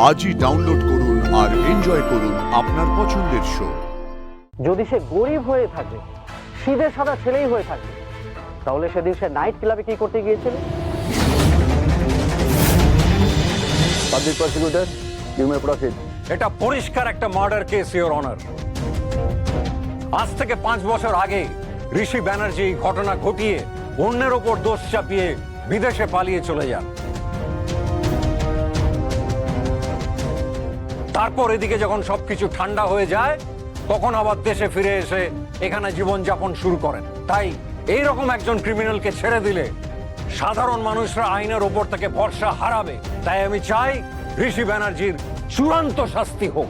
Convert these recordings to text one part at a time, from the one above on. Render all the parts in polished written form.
আজই ডাউনলোড করুন আর এনজয় করুন আপনার পছন্দের শো। যদি সে গরিব হয়ে থাকে, সিধে সাদা ছেলেই হয়ে থাকে, তাহলে সেদিন সে নাইট ক্লাবে কি করতে গিয়েছিল? Public prosecutor, you may proceed. এটা পরিষ্কার একটা মার্ডার কেস, ইওর অনার। আজ থেকে 5 বছর আগে ঋষি ব্যানার্জি ঘটনা ঘটিয়ে অন্যের ওপর দোষ চাপিয়ে বিদেশে পালিয়ে চলে যান। তারপর এদিকে যখন সবকিছু ঠান্ডা হয়ে যায়, তখন আবার দেশে ফিরে এসে এখানে জীবনযাপন শুরু করেন। তাই এইরকম একজন ক্রিমিনালকে ছেড়ে দিলে সাধারণ মানুষরা আইনের ওপর থেকে ভরসা হারাবে। তাই আমি চাই ঋষি ব্যানার্জির চূড়ান্ত শাস্তি হোক।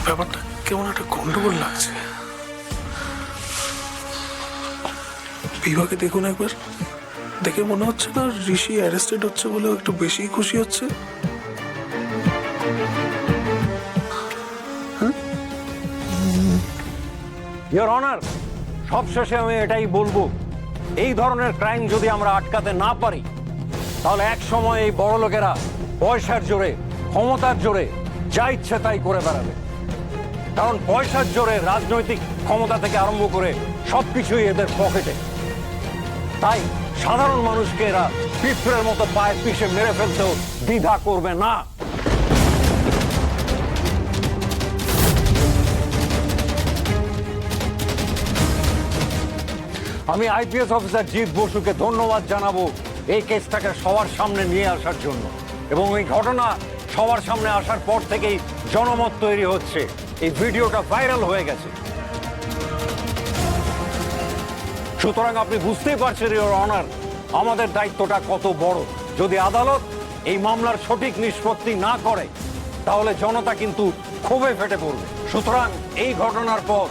ব্যাপারটা কেমন একটা গন্ডগোল লাগছে। বিভাকে দেখুন একবার, দেখে মনে হচ্ছে না ঋষি অ্যারেস্টেড হচ্ছে বলে একটু বেশি খুশি হচ্ছে। ইওর অনার, সবশেষে আমি এটাই বলবো, এই ধরনের ক্রাইম যদি আমরা আটকাতে না পারি, তাহলে এক সময় এই বড় লোকেরা পয়সার জোরে, ক্ষমতার জোরে যা ইচ্ছে তাই করে বেড়াবে। কারণ পয়সার জোরে রাজনৈতিক ক্ষমতা থেকে আরম্ভ করে সবকিছুই এদের পকেটে। তাই সাধারণ মানুষকে এরা পিঁপড়ের মতো পায়ে পিষে মেরে ফেলতেও দ্বিধা করবে না। আমি আইপিএস অফিসার জিৎ বসুকে ধন্যবাদ জানাবো এই কেসটাকে সবার সামনে নিয়ে আসার জন্য। এবং এই ঘটনা সবার সামনে আসার পর থেকেই জনমত তৈরি হচ্ছে, এই ভিডিওটা ভাইরাল হয়ে গেছে। সুতরাং আপনি বুঝতেই পারছেন ইওর অনার, আমাদের দায়িত্বটা কত বড়। যদি আদালত এই মামলার সঠিক নিষ্পত্তি না করে, তাহলে জনতা কিন্তু ক্ষোভে ফেটে পড়বে। সুতরাং এই ঘটনার পর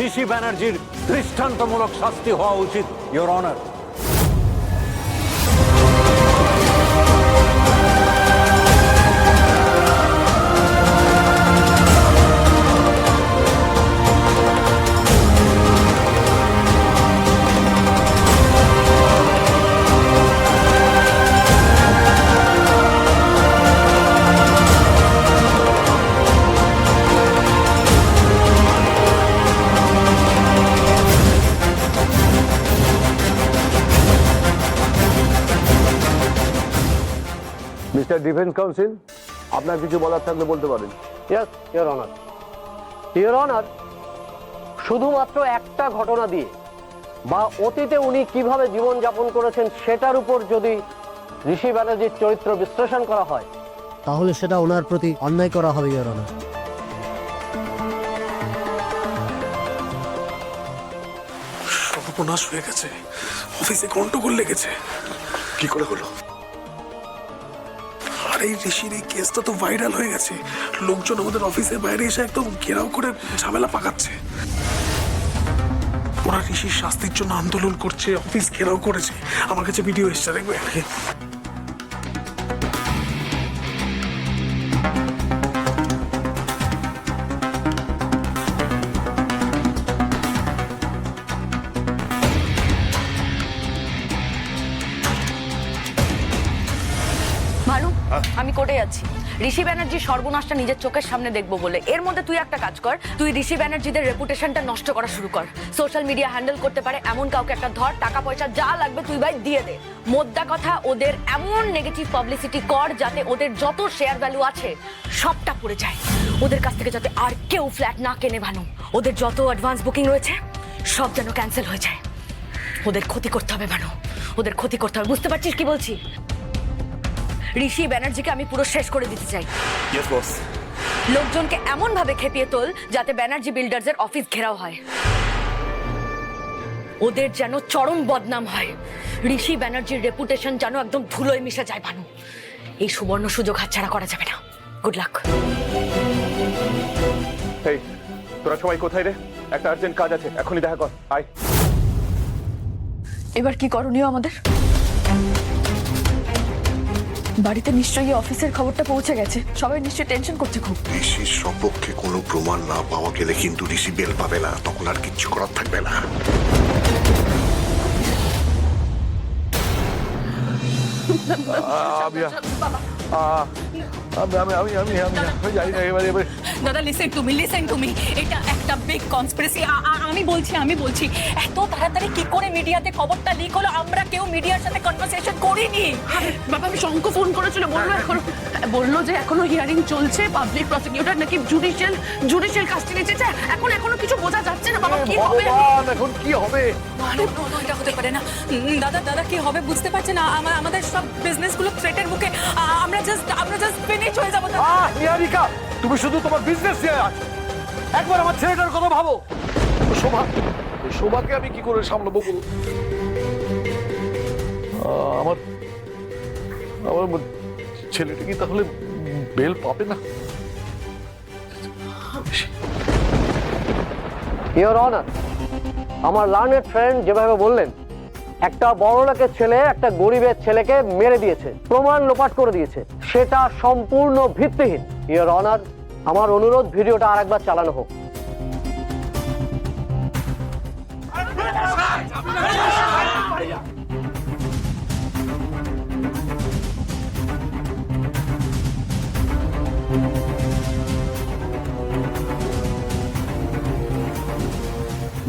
ঋষি ব্যানার্জির দৃষ্টান্তমূলক শাস্তি হওয়া উচিত your honour. Mister defence council, আপনার কিছু বলার থাকলে বলতে পারেন। Yes your honour. Your honour, শুধুমাত্র একটা ঘটনা দিয়ে বা অতীতে উনি কিভাবে জীবনযাপন করেছেন সেটার উপর যদি ঋষি ব্যানার্জির চরিত্র বিশ্লেষণ করা হয়, তাহলে সেটা ওনার প্রতি অন্যায় করা হবে ইওর অনার। সর্বনাশ হয়ে গেছে, অফিসে গন্ডগোল লেগেছে। কি করে হলো? আর এই ঋষির এই কেসটা তো ভাইরাল হয়ে গেছে, লোকজন আমাদের অফিসের বাইরে এসে একদম ঘেরাও করে ঝামেলা পাকাচ্ছে। ওরা ঋষির শাস্তির জন্য আন্দোলন করছে, অফিস ঘেরাও করেছে। আমার কাছে ভিডিও এসছে, দেখবে। ভানু, আমি কোর্টে যাচ্ছি। ঋষি ব্যানার্জির সর্বনাশটা নিজের চোখের সামনে দেখবো বলে। এর মধ্যে তুই একটা কাজ কর, তুই ঋষি ব্যানার্জিদের রেপুটেশনটা নষ্ট করা শুরু কর। সোশ্যাল মিডিয়া হ্যান্ডেল করতে পারে এমন কাউকে একটা ধর, টাকা পয়সা যা লাগবে তুই ভাই দিয়ে দে। মোদ্দা কথা, ওদের এমন নেগেটিভ পাবলিসিটি কর যাতে ওদের যত শেয়ার ভ্যালু আছে সবটা পড়ে যায়। ওদের কাছ থেকে যাতে আর কেউ ফ্ল্যাট না কেনে ভানু। ওদের যত অ্যাডভান্স বুকিং রয়েছে সব যেন ক্যান্সেল হয়ে যায়। ওদের ক্ষতি করতে হবে ভানু, ওদের ক্ষতি করতে হবে। বুঝতে পারছিস কি বলছি? ঋষি ব্যানার্জিকে আমি পুরো শেষ করে দিতে চাই। Yes boss. লোকজনকে এমন ভাবে খেপিয়ে তোল যাতে ব্যানার্জি বিল্ডার্সের অফিস ঘেরাও হয়, ওদের যেন চরম বদনাম হয়। ঋষি ব্যানার্জির রেপুটেশন যেন একদম ধুলোয় মিশে যায় ভানু। এই সুবর্ণ সুযোগ হাতছাড়া করা যাবে না। Good luck. এই তোরা সবাই কোথায় রে? একটা আর্জেন্ট কাজ আছে, এখনই দেখা কর, আয়। এবার কি করণীয় আমাদের? বাড়িতে নিশ্চয়ই অফিসের খবরটা পৌঁছে গেছে, সবাই নিশ্চয়ই টেনশন করছে খুব। ঋষির সপক্ষে কোনো প্রমাণ না পাওয়া গেলে কিন্তু ঋষি বেল পাবে না, তখন আর কিচ্ছু করার থাকবে না। আমি জানি না এবারে দাদা লিসেন টু মি, এটা একটা বিগ কনস্পিরেসি। আমি বলছি এত তাড়াতাড়ি কি করে মিডিয়াতে খবরটা লিক হলো? আমরা কেউ মিডিয়ার সাথে কনভারসেশন করিনি। বাবা, আমি শঙ্খ ফোন করেছিল, বললো যে এখনো হিয়ারিং চলছে, পাবলিক প্রসিকিউটর নাকি জুডিশিয়াল কাস্টডি নিচ্ছে। এখনো কিছু বোঝা যাচ্ছে না বাবা, কি হবে এখন? কি হবে? এটা হতে পারে না দাদা, কি হবে বুঝতে পারছেন না। আমাদের সব বিজনেস গুলো থ্রেটের মুখে, আমরা জাস্ট ফিনিশ হয়ে যাবো। নিহারিকা, তুমি শুধু তোমার বিজনেস নিয়ে আছো, একবার আমার ছেলেটার কথা ভাবো। শোভাকে আমি কি করে সামলাবো? আমার ছেলেটা কি তাহলে বেল পাবে না? ইওর অনার, আমার লার্নেড ফ্রেন্ড যেভাবে বললেন, একটা বড়লোকের ছেলে একটা গরিবের ছেলেকে মেরে দিয়েছে, প্রমাণ লোপাট করে দিয়েছে, সেটা সম্পূর্ণ ভিত্তিহীন। ইওর অনার, আমার অনুরোধ ভিডিওটা আরেকবার চালানো হোক।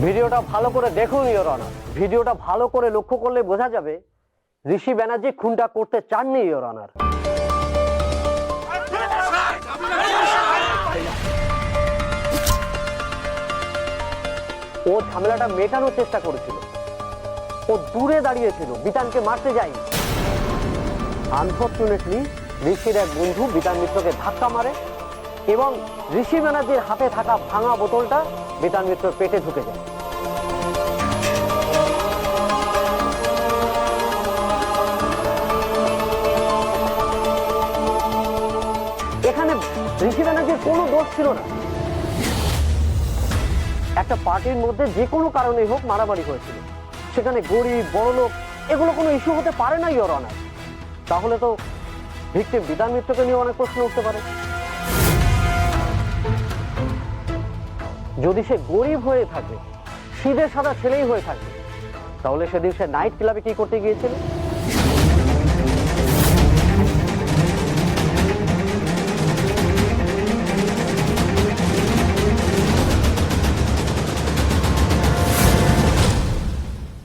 ভিডিওটা ভালো করে দেখুন ইওর অনার। ভিডিওটা ভালো করে লক্ষ্য করলে বোঝা যাবে ঋষি ব্যানার্জি খুনটা করতে চাননি ইওর অনার। ও ঝামেলাটা মেটানোর চেষ্টা করেছিল, ও দূরে দাঁড়িয়েছিল, বিতানকে মারতে যায়নি। আনফরচুনেটলি ঋষির এক বন্ধু বিতান মিত্রকে ধাক্কা মারে এবং ঋষি ব্যানার্জির হাতে থাকা ভাঙা বোতলটা বিতান মিত্রের পেটে ঢুকে যায়। এখানে ঋষি ব্যানার্জির কোনো দোষ ছিল না। একটা পার্টির মধ্যে যে কোনো কারণেই হোক মারামারি হয়েছিল, সেখানে গরিব বড়লোক এগুলো কোনো ইস্যু হতে পারে না ইওর অনার। তাহলে তো ভিকটিম বিতান মিত্রকে নিয়ে অনেক প্রশ্ন উঠতে পারে। যদি সে গরিব হয়ে থাকে, সিধে সাদা ছেলেই হয়ে থাকে, তাহলে সেদিন সে নাইট ক্লাবে কি করতে গিয়েছিল?